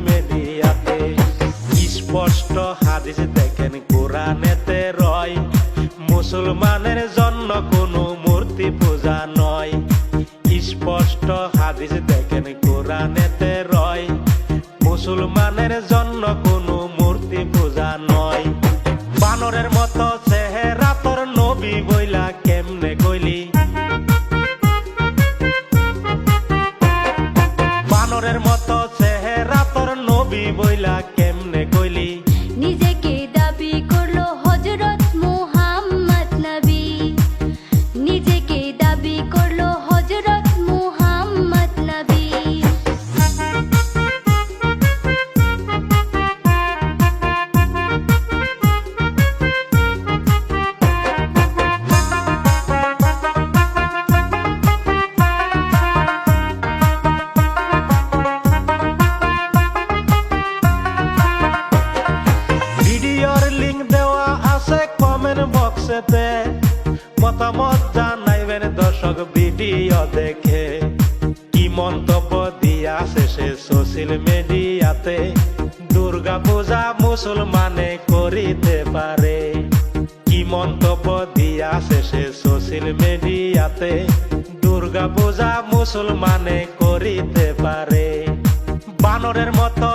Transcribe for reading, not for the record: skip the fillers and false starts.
মিডিয়াতে। স্পষ্ট হাদিস দেখেন কোরআনেতে রয়, মুসলমানের জন্য কোনো মূর্তি পূজা নয়। স্পষ্ট হাদিস দেখেন কোরআনেতে রয়, মুসলমানের জন্য কোনো মূর্তি পূজা নয়। বানরের মতো চেহারা তোর নবী বইলা কেমনে কইলি, বানরের মতো চেহারা তোর নবী বইলা কেমনে কইলি। নিজেকে দাবি করলো হযরত মুহাম্মদ নবী, নিজেকে দাবি করলো হযরত মুহাম্মদ নবী। ভিডিওর লিংক দেওয়া আছে কমেন্ট বক্সেতে, মতামত জানাইবেন দর্শক ভিডিও দেখে। কি মন্তব্য দিয়াছে সে সোশ্যাল মিডিয়াতে, দুর্গা পূজা মুসলমানে করিতে পারে। কি মন্তব্য দিয়াছে সে সোশ্যাল মিডিয়াতে, দুর্গা পূজা মুসলমানে করিতে পারে। বানরের মতো